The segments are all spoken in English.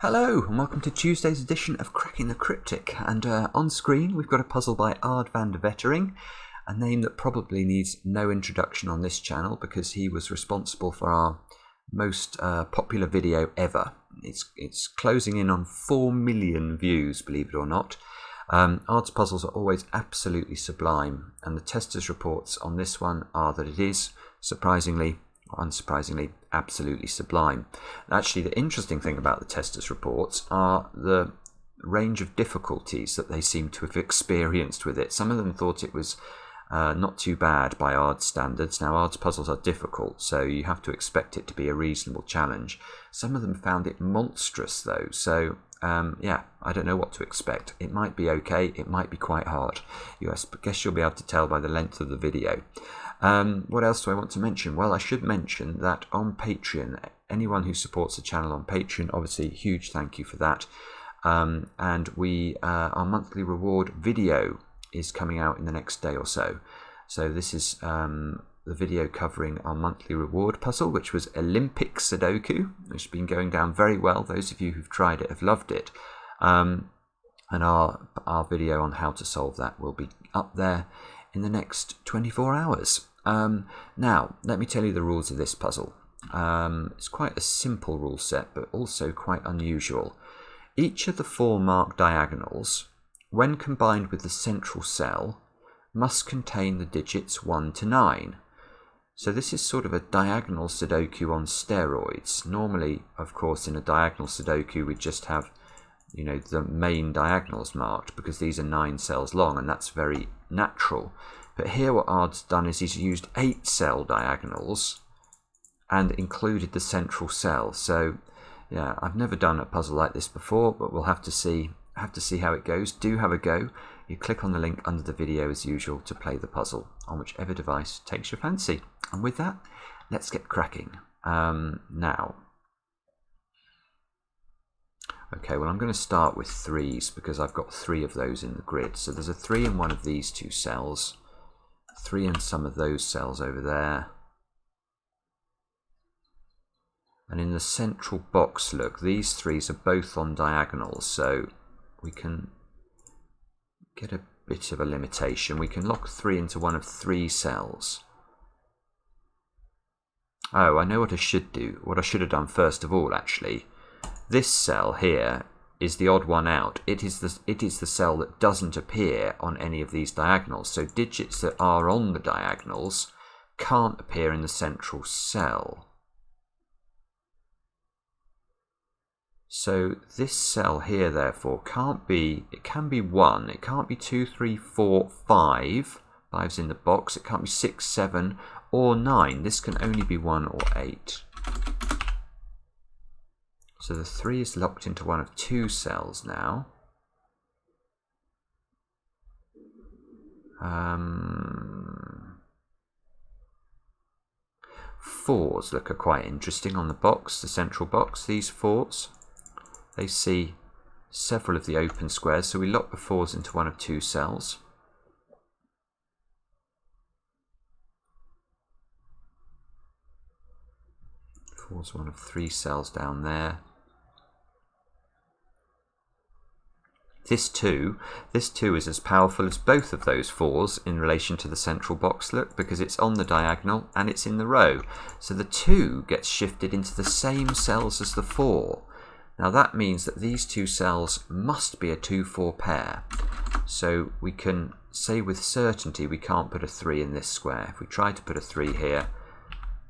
Hello and welcome to Tuesday's edition of Cracking the Cryptic, and on screen we've got a puzzle by Ard van de Wetering, a name that probably needs no introduction on this channel because he was responsible for our most popular video ever. It's closing in on 4 million views, believe it or not. Ard's puzzles are always absolutely sublime, and the testers' reports on this one are that it is, surprisingly, unsurprisingly, absolutely sublime. Actually, the interesting thing about the testers' reports are the range of difficulties that they seem to have experienced with it. Some of them thought it was not too bad by Ard's standards. Now, Ard's puzzles are difficult, so you have to expect it to be a reasonable challenge. Some of them found it monstrous, though, so yeah, I don't know what to expect. It might be okay, it might be quite hard. I guess you'll be able to tell by the length of the video. What else do I want to mention? Well, I should mention that on Patreon, anyone who supports the channel on Patreon, obviously, huge thank you for that. And our monthly reward video is coming out in the next day or so. So this is the video covering our monthly reward puzzle, which was Olympic Sudoku, which has been going down very well. Those of you who've tried it have loved it. And our video on how to solve that will be up there in the next 24 hours. Now, let me tell you the rules of this puzzle. It's quite a simple rule set, but also quite unusual. Each of the 4 marked diagonals, when combined with the central cell, must contain the digits 1 to 9. So this is sort of a diagonal Sudoku on steroids. Normally, of course, in a diagonal Sudoku, we just have, you know, the main diagonals marked because these are 9 cells long, and that's very natural. But here what Ard's done is he's used 8 cell diagonals and included the central cell. So yeah, I've never done a puzzle like this before, but we'll have to see how it goes. Do have a go. You click on the link under the video as usual to play the puzzle on whichever device takes your fancy. And with that, let's get cracking. Now, okay, well, I'm going to start with 3s because I've got 3 of those in the grid. So there's a 3 in one of these 2 cells, 3 in some of those cells over there. And in the central box, look, these 3s are both on diagonals, so we can get a bit of a limitation. We can lock 3 into one of 3 cells. Oh, I know what I should do. What I should have done first of all, actually. This cell here is the odd one out. It is the cell that doesn't appear on any of these diagonals. So digits that are on the diagonals can't appear in the central cell. So this cell here, therefore, it can be 1, it can't be 2, 3, 4, 5. 5's in the box. It can't be 6, 7, or 9. This can only be 1 or 8. So the 3 is locked into one of 2 cells now. 4s look are quite interesting on the box, the central box. These 4s, they see several of the open squares, so we lock the 4s into one of 2 cells. Four's one of 3 cells down there. This 2 is as powerful as both of those 4s in relation to the central box, look, because it's on the diagonal and it's in the row. So the 2 gets shifted into the same cells as the 4. Now that means that these 2 cells must be a 2-4 pair. So we can say with certainty we can't put a 3 in this square. If we try to put a 3 here,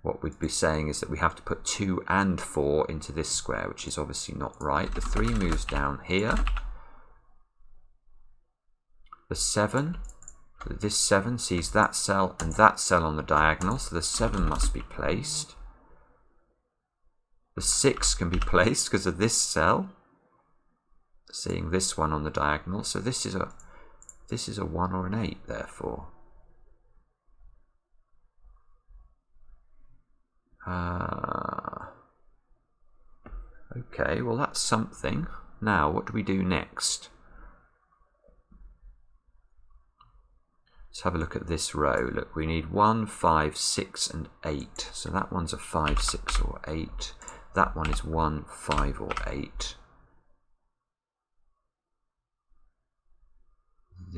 what we'd be saying is that we have to put 2 and 4 into this square, which is obviously not right. The 3 moves down here. The 7, this 7 sees that cell and that cell on the diagonal, so the 7 must be placed. The 6 can be placed because of this cell, seeing this one on the diagonal, so this is a 1 or an 8, therefore. Okay, well that's something. Now, what do we do next? Let's have a look at this row. Look, we need 1, 5, 6 and 8. So that one's a 5, 6 or 8. That one is 1, 5 or 8.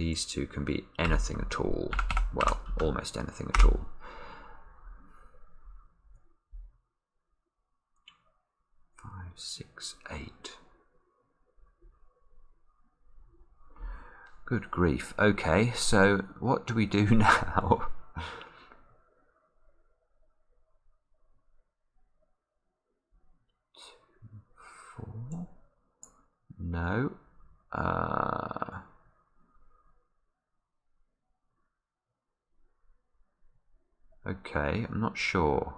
these two can be anything at all. Well, almost anything at all. 5, 6, 8. Good grief. Okay, so what do we do now? No. Okay, I'm not sure.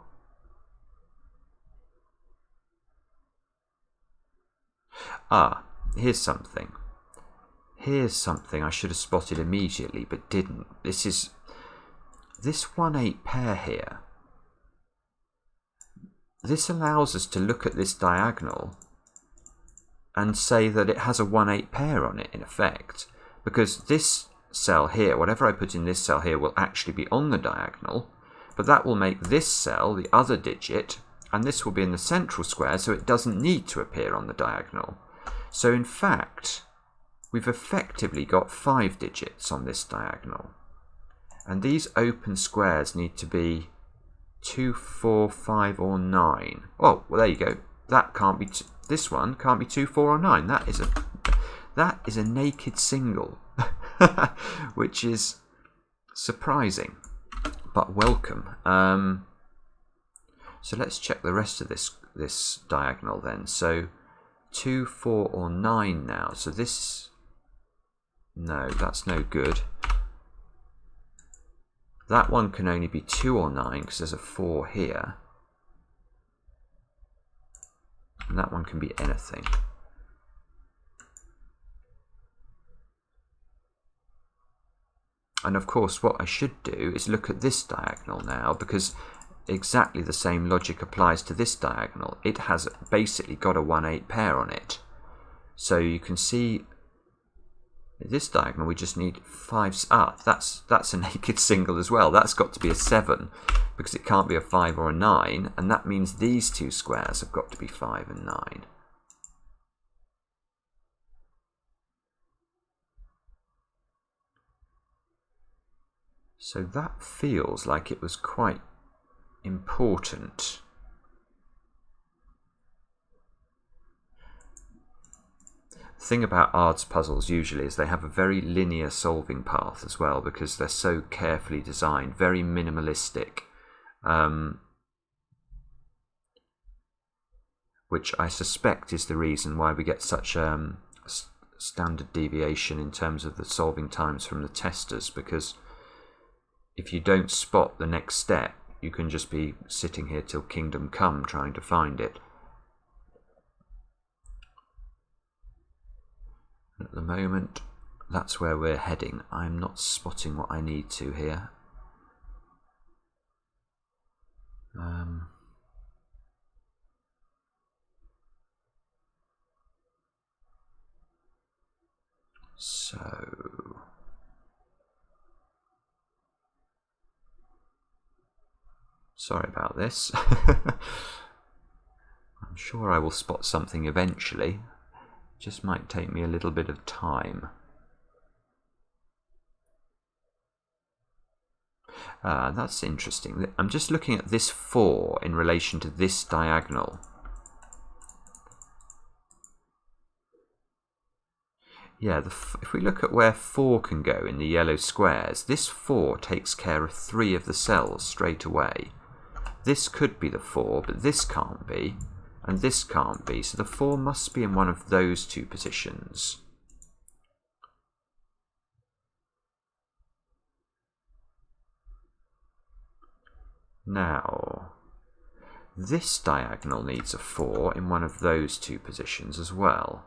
Here's something. Here's something I should have spotted immediately but didn't. This is this 1-8 pair here. This allows us to look at this diagonal and say that it has a 1-8 pair on it, in effect, because this cell here, whatever I put in this cell here, will actually be on the diagonal, but that will make this cell the other digit, and this will be in the central square, so it doesn't need to appear on the diagonal. So in fact, we've effectively got 5 digits on this diagonal, and these open squares need to be 2, 4, 5, or 9. Oh, well, there you go. That can't be. This one can't be 2, 4, or 9. That is a naked single, which is surprising, but welcome. So let's check the rest of this diagonal then. So 2, 4, or 9 now. So this, no, that's no good. That one can only be 2 or 9 because there's a 4 here. And that one can be anything. And of course what I should do is look at this diagonal now, because exactly the same logic applies to this diagonal. It has basically got a 1-8 pair on it. So you can see this diagonal we just need 5. That's a naked single as well. That's got to be a 7 because it can't be a 5 or a 9, and that means these two squares have got to be 5 and 9. So that feels like it was quite important. The thing about ARDS puzzles usually is they have a very linear solving path as well, because they're so carefully designed, very minimalistic, which I suspect is the reason why we get such standard deviation in terms of the solving times from the testers, because if you don't spot the next step, you can just be sitting here till kingdom come trying to find it. At the moment, that's where we're heading. I'm not spotting what I need to here. So sorry about this. I'm sure I will spot something eventually. Just might take me a little bit of time. That's interesting. I'm just looking at this 4 in relation to this diagonal. Yeah, if we look at where 4 can go in the yellow squares, this 4 takes care of 3 of the cells straight away. This could be the 4, but this can't be. And this can't be, so the 4 must be in one of those two positions. Now, this diagonal needs a 4 in one of those two positions as well.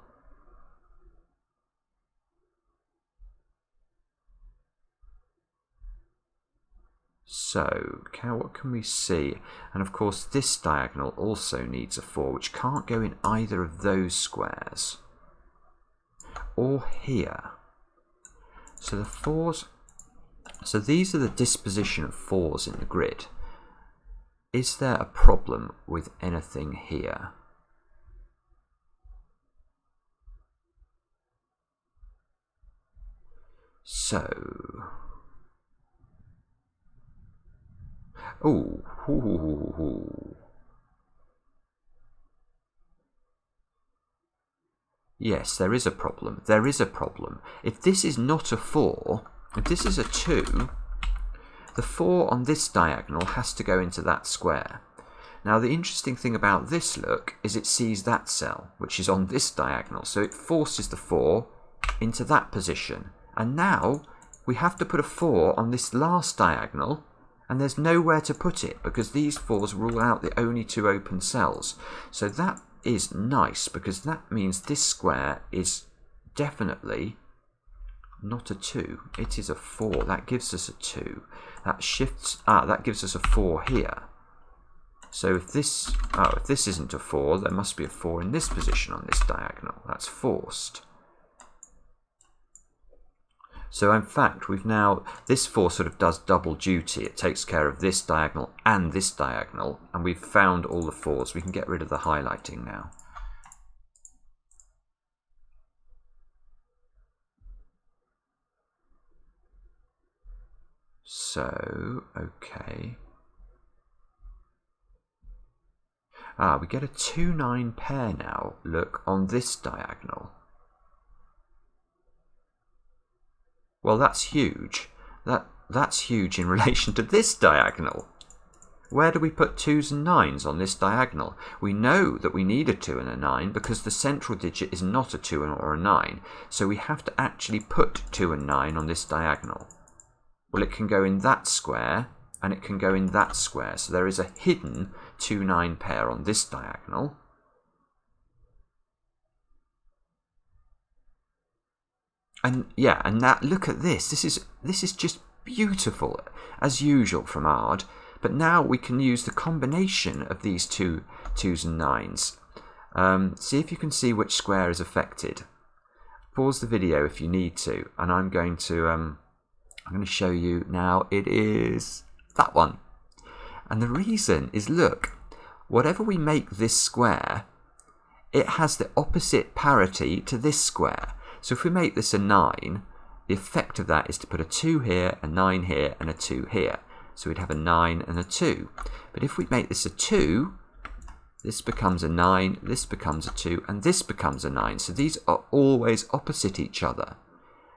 So, what can we see? And of course this diagonal also needs a 4, which can't go in either of those squares. Or here. So the 4s... So these are the disposition of 4s in the grid. Is there a problem with anything here? So, ooh. Yes, there is a problem. There is a problem. If this is not a 4, if this is a 2, the 4 on this diagonal has to go into that square. Now, the interesting thing about this look is it sees that cell, which is on this diagonal. So it forces the 4 into that position. And now we have to put a 4 on this last diagonal, and there's nowhere to put it because these 4s rule out the only 2 open cells. So that is nice because that means this square is definitely not a 2. It is a 4. That gives us a 2. That shifts. That gives us a 4 here. So if this isn't a 4, there must be a 4 in this position on this diagonal. That's forced. So in fact, we've now, this 4 sort of does double duty. It takes care of this diagonal, and we've found all the 4s. We can get rid of the highlighting now. So, okay. We get a 2-9 pair now, look, on this diagonal. Well, that's huge. That's huge in relation to this diagonal. Where do we put 2s and 9s on this diagonal? We know that we need a 2 and a 9 because the central digit is not a 2 or a 9. So we have to actually put 2 and 9 on this diagonal. Well, it can go in that square and it can go in that square. So there is a hidden 2-9 pair on this diagonal. And yeah, and that, look at this. This is just beautiful, as usual from Ard. But now we can use the combination of these 2 2s and 9s. See if you can see which square is affected. Pause the video if you need to, and I'm going to show you now. It is that one. And the reason is, look, whatever we make this square, it has the opposite parity to this square. So if we make this a 9, the effect of that is to put a 2 here, a 9 here, and a 2 here. So we'd have a 9 and a 2. But if we make this a 2, this becomes a 9, this becomes a 2, and this becomes a 9. So these are always opposite each other.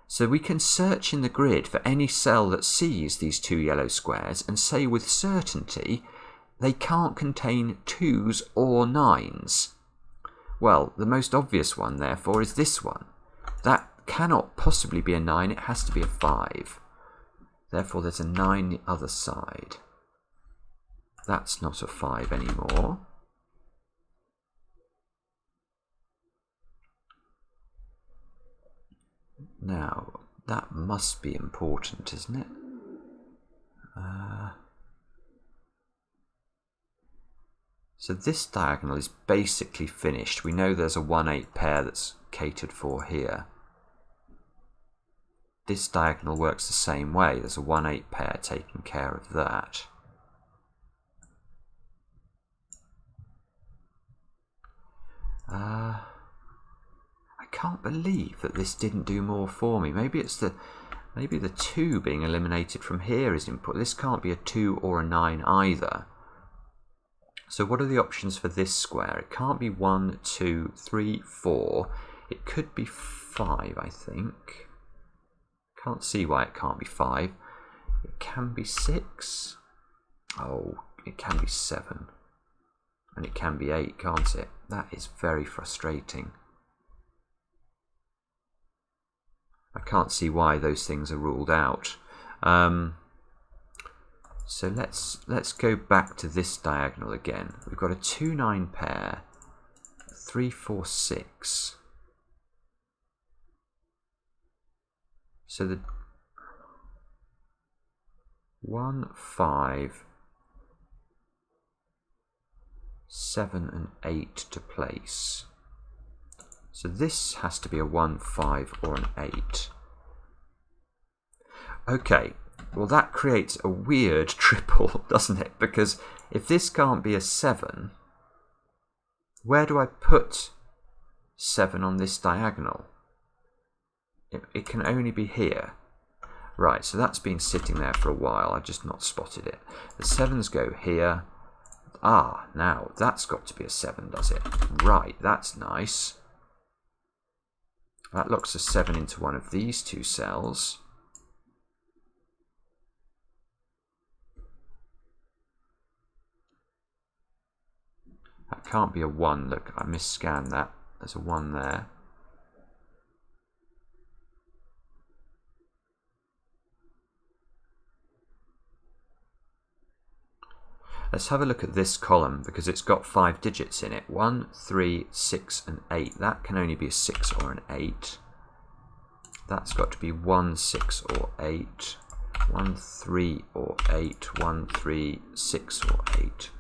So we can search in the grid for any cell that sees these 2 yellow squares and say with certainty they can't contain 2s or 9s. Well, the most obvious one, therefore, is this one. That cannot possibly be a 9, it has to be a 5. Therefore, there's a 9 the other side. That's not a 5 anymore. Now, that must be important, isn't it? So this diagonal is basically finished. We know there's a 1-8 pair that's catered for here. This diagonal works the same way. There's a 1-8 pair taking care of that. I can't believe that this didn't do more for me. Maybe it's the 2 being eliminated from here is input. This can't be a 2 or a 9 either. So what are the options for this square? It can't be 1, 2, 3, 4. It could be 5, I think. Can't see why it can't be 5. It can be 6. Oh, it can be 7. And it can be 8, can't it? That is very frustrating. I can't see why those things are ruled out. So let's go back to this diagonal again. We've got a 2-9 pair, 3, 4, 6. So the 1, 5, 7 and 8 to place. So this has to be a 1, 5 or an 8. Okay, well that creates a weird triple, doesn't it? Because if this can't be a 7, where do I put 7 on this diagonal? It can only be here. Right, so that's been sitting there for a while. I've just not spotted it. The 7s go here. Ah, now that's got to be a 7, does it? Right, that's nice. That locks a 7 into one of these two cells. That can't be a 1. Look, I misscanned that. There's a 1 there. Let's have a look at this column because it's got 5 digits in it. 1, 3, 6 and 8. That can only be a 6 or an 8. That's got to be 1, 6 or 8. 1, 3 or 8. 1, 3, 6 or 8.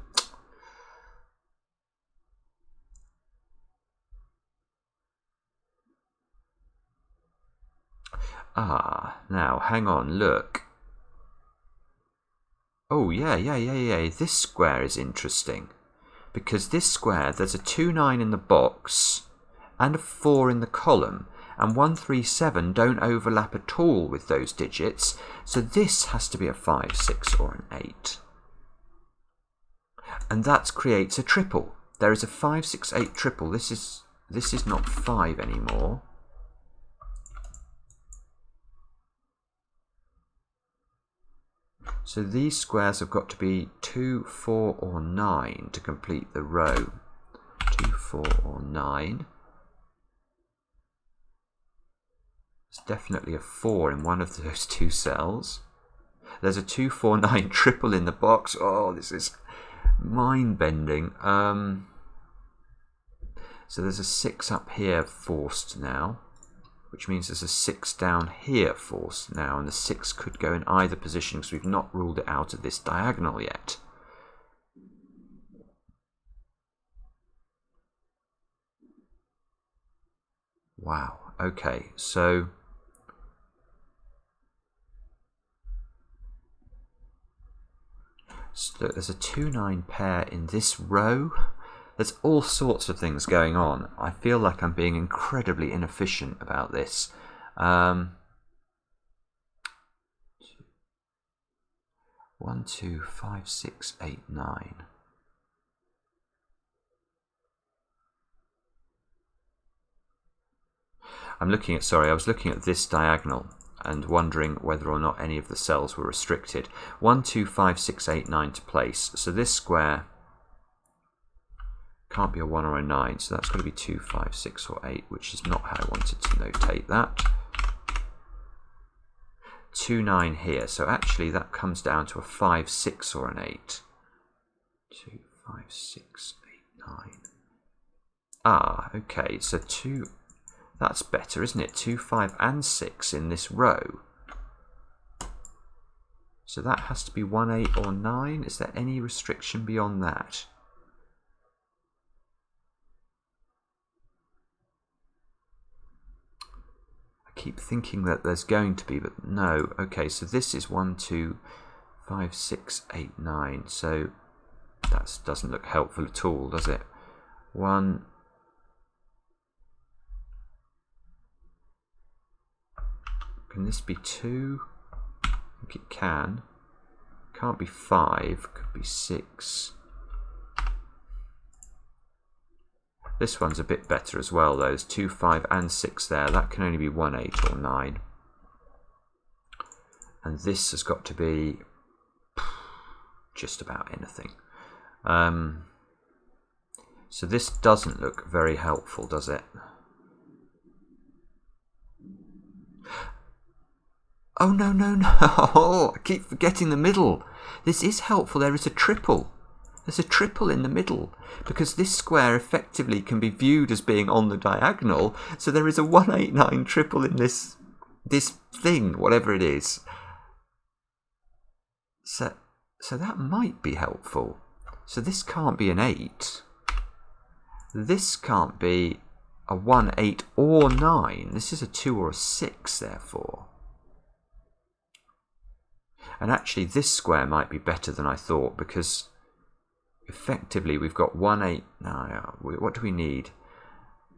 Ah, now hang on, look. Oh, yeah. This square is interesting. Because this square, there's a 2, 9 in the box and a 4 in the column. And 1, 3, 7 don't overlap at all with those digits. So this has to be a 5, 6 or an 8. And that creates a triple. There is a 5, 6, 8 triple. This is not 5 anymore. So these squares have got to be 2, 4 or 9 to complete the row. 2, 4 or 9. There's definitely a 4 in one of those two cells. There's a 2, 4, 9 triple in the box. Oh, this is mind-bending. So there's a 6 up here forced now, which means there's a 6 down here forced now, and the 6 could go in either position because we've not ruled it out of this diagonal yet. Wow, okay, so there's a 2, 9 pair in this row. There's all sorts of things going on. I feel like I'm being incredibly inefficient about this. 1, 2, 5, 6, 8, 9. I was looking at this diagonal and wondering whether or not any of the cells were restricted. 1, 2, 5, 6, 8, 9 to place. So this square can't be a 1 or a 9, so that's got to be 2, 5, 6 or 8, which is not how I wanted to notate that. 2, 9 here, so actually that comes down to a 5, 6 or an 8. 2, 5, 6, 8, 9. Ah, okay, so 2, that's better, isn't it? 2, 5 and 6 in this row. So that has to be 1, 8 or 9. Is there any restriction beyond that? Keep thinking that there's going to be, but no. Okay, so this is 1, 2, 5, 6, 8, 9. So that doesn't look helpful at all, does it? 1. Can this be 2? I think it can. Can't be 5. Could be 6. This one's a bit better as well, though. There's 2, 5 and 6 there. That can only be 1, 8 or 9. And this has got to be just about anything. So this doesn't look very helpful, does it? Oh, no. Oh, I keep forgetting the middle. This is helpful. There is a triple. There's a triple in the middle, because this square effectively can be viewed as being on the diagonal, so there is a 1, 8, 9 triple in this thing, whatever it is. So that might be helpful. So this can't be an 8. This can't be a 1, 8 or 9. This is a 2 or a 6, therefore. And actually this square might be better than I thought, because effectively we've got 1, 8. No, what do we need?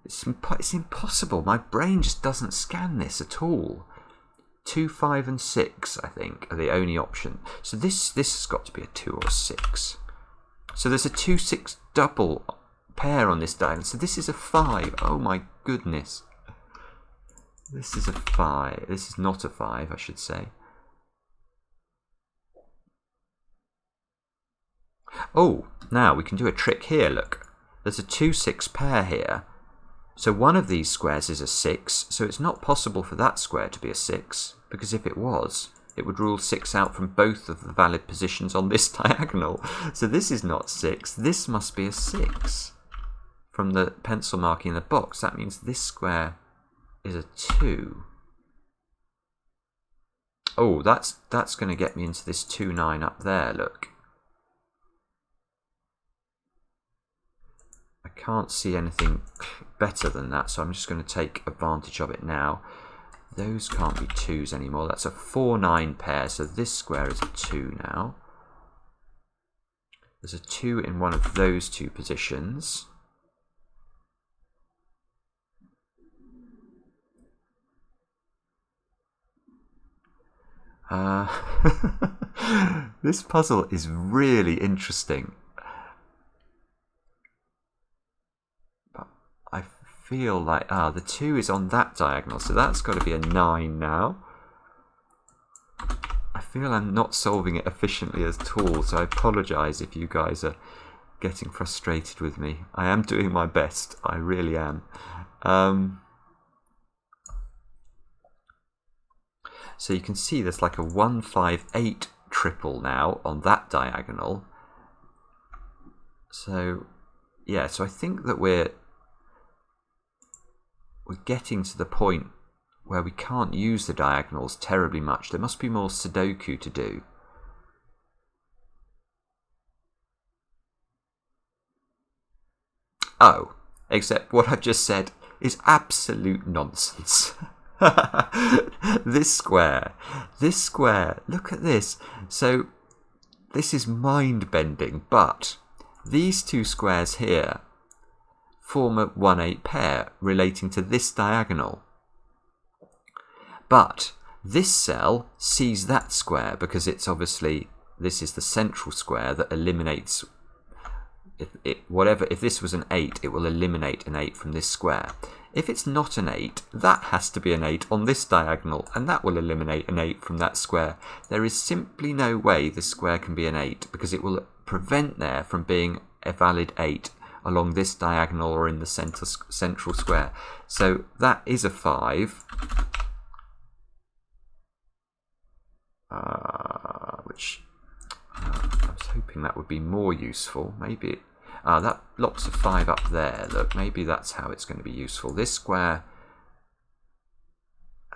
It's impossible. My brain just doesn't scan this at all. 2, 5 and 6, I think, are the only option. So this has got to be a 2 or a 6. So there's a 2, 6 double pair on this diagonal. So this is a 5. Oh my goodness. This is a 5. This is not a 5, I should say. Oh, now we can do a trick here, look. There's a 2, 6 pair here. So one of these squares is a 6, so it's not possible for that square to be a 6, because if it was, it would rule 6 out from both of the valid positions on this diagonal. So this is not 6, this must be a 6. From the pencil marking in the box, that means this square is a 2. Oh, that's going to get me into this 2, 9 up there, look. I can't see anything better than that, so I'm just going to take advantage of it now. Those can't be 2s anymore. That's a 4, 9 pair, so this square is a 2 now. There's a 2 in one of those two positions. This puzzle is really interesting. I feel like, the 2 is on that diagonal, so that's got to be a 9 now. I feel I'm not solving it efficiently at all, so I apologise if you guys are getting frustrated with me. I am doing my best, I really am. So you can see there's like a 1, 5, 8 triple now on that diagonal. So, yeah, so I think that we're getting to the point where we can't use the diagonals terribly much. There must be more Sudoku to do. Oh, except what I've just said is absolute nonsense. This square, look at this. So this is mind-bending, but these two squares here form a 1, 8 pair relating to this diagonal. But this cell sees that square because it's obviously, this is the central square that eliminates, if this was an 8, it will eliminate an 8 from this square. If it's not an 8, that has to be an 8 on this diagonal, and that will eliminate an 8 from that square. There is simply no way this square can be an 8, because it will prevent there from being a valid 8 along this diagonal or in the central square. So that is a 5, which I was hoping that would be more useful. Maybe that locks a 5 up there. Look, maybe that's how it's going to be useful. This square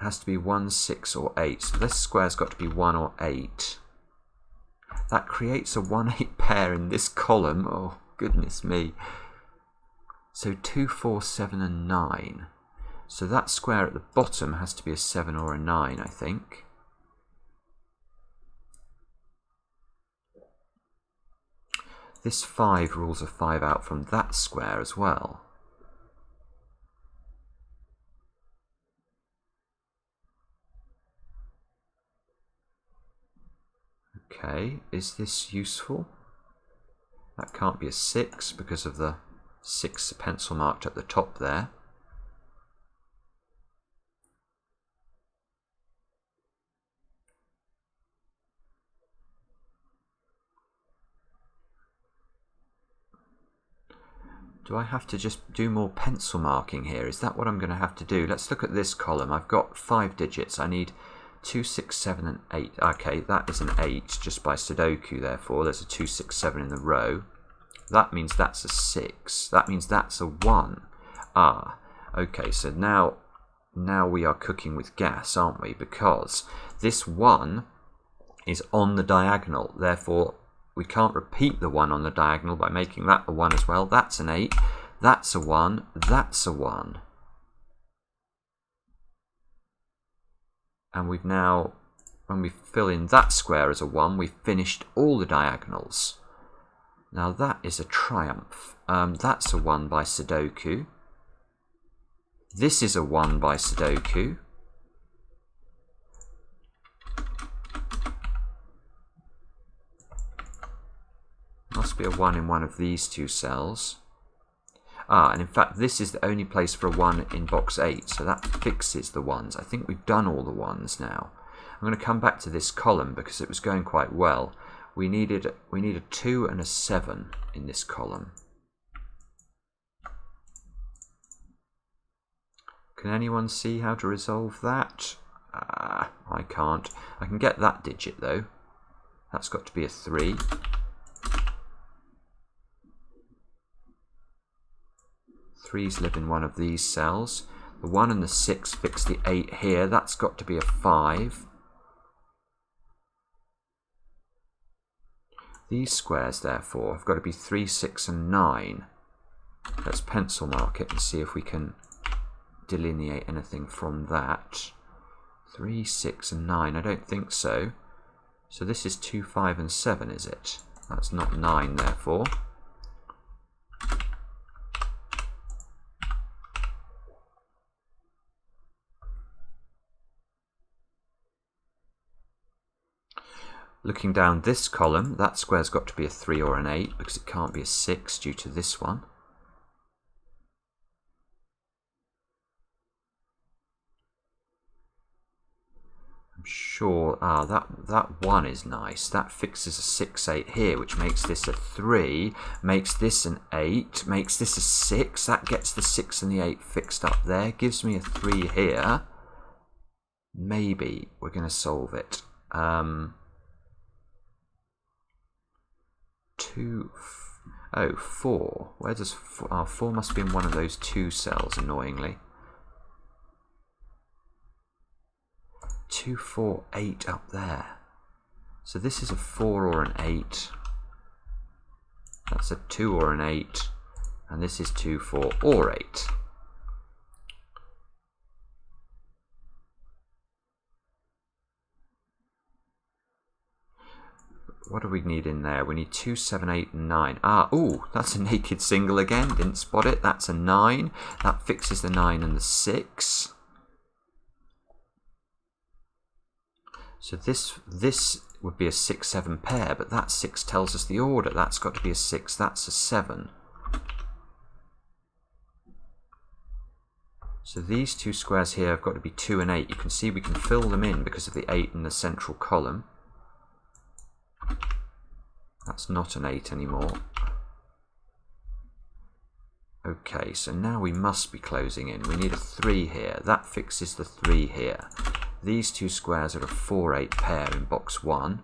has to be 1, 6 or 8. So this square's got to be 1 or 8. That creates a 1, 8 pair in this column. Oh, goodness me. So 2, 4, 7 and 9. So that square at the bottom has to be a 7 or a 9, I think. This 5 rules a 5 out from that square as well. Okay, is this useful? That can't be a 6 because of the 6 pencil marked at the top there. Do I have to just do more pencil marking here? Is that what I'm going to have to do? Let's look at this column. I've got 5 digits. I need 2, 6, 7 and 8. Okay, that is an 8 just by Sudoku, therefore. There's a 2, 6, 7 in the row. That means that's a 6. That means that's a 1. Ah, okay, so now we are cooking with gas, aren't we? Because this 1 is on the diagonal, therefore we can't repeat the 1 on the diagonal by making that a 1 as well. That's an 8, that's a 1, that's a 1. And we've now, when we fill in that square as a 1, we've finished all the diagonals. Now that is a triumph. That's a 1 by Sudoku. This is a 1 by Sudoku. Must be a 1 in one of these two cells. Ah, and in fact, this is the only place for a 1 in box 8, so that fixes the 1s. I think we've done all the 1s now. I'm going to come back to this column because it was going quite well. We need a 2 and a 7 in this column. Can anyone see how to resolve that? I can't. I can get that digit though. That's got to be a 3. Threes live in one of these cells. The 1 and the 6 fix the 8 here. That's got to be a 5. These squares, therefore, have got to be 3, 6, and 9. Let's pencil mark it and see if we can delineate anything from that. 3, 6, and 9. I don't think so. So this is 2, 5, and 7, is it? That's not 9, therefore. Looking down this column, that square's got to be a 3 or an 8 because it can't be a 6 due to this one. I'm sure, that 1 is nice. That fixes a 6, 8 here, which makes this a 3, makes this an 8, makes this a 6. That gets the 6 and the 8 fixed up there, gives me a 3 here. Maybe we're going to solve it. 4. Where does 4? Oh, 4 must be in one of those 2 cells, annoyingly. 2, 4, 8 up there. So this is a 4 or an 8. That's a 2 or an 8. And this is 2, 4, or 8. What do we need in there? We need 2, 7, 8, and 9. Ooh, that's a naked single again. Didn't spot it. That's a 9. That fixes the 9 and the 6. So this would be a 6, 7 pair, but that 6 tells us the order. That's got to be a 6. That's a 7. So these two squares here have got to be 2 and 8. You can see we can fill them in because of the 8 in the central column. That's not an 8 anymore. Okay, so now we must be closing in. We need a 3 here. That fixes the 3 here. These two squares are a 4, 8 pair in box 1.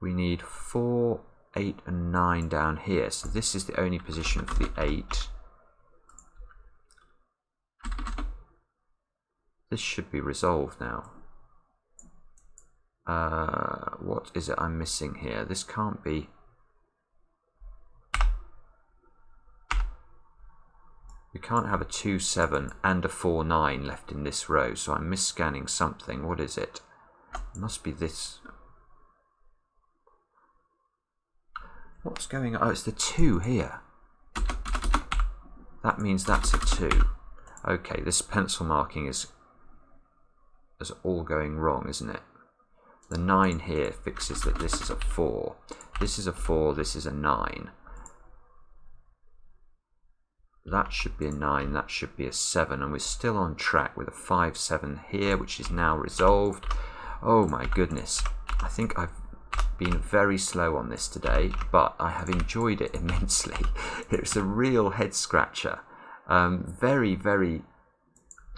We need 4, 8, and 9 down here. So this is the only position for the 8. This should be resolved now. What is it I'm missing here? This can't be... We can't have a 2, 7 and a 4, 9 left in this row, so I'm misscanning something. What is it? It must be this. What's going on? Oh, it's the 2 here. That means that's a 2. Okay, this pencil marking is all going wrong, isn't it? The 9 here fixes that this is a 4. This is a 4, this is a 9. That should be a 9, that should be a 7, and we're still on track with a 5, 7 here, which is now resolved. Oh my goodness. I think I've been very slow on this today, but I have enjoyed it immensely. It's a real head scratcher. Very, very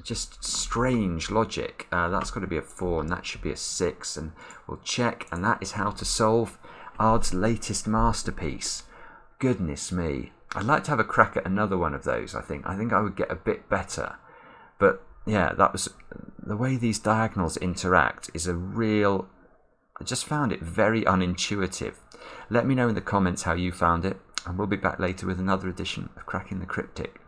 just strange logic. That's got to be a 4 and that should be a 6, and we'll check, and that is how to solve Ard's latest masterpiece. Goodness me. I'd like to have a crack at another one of those. I think I would get a bit better. But yeah, that was the way these diagonals interact is a real... I just found it very unintuitive. Let me know in the comments how you found it, and we'll be back later with another edition of Cracking the Cryptic.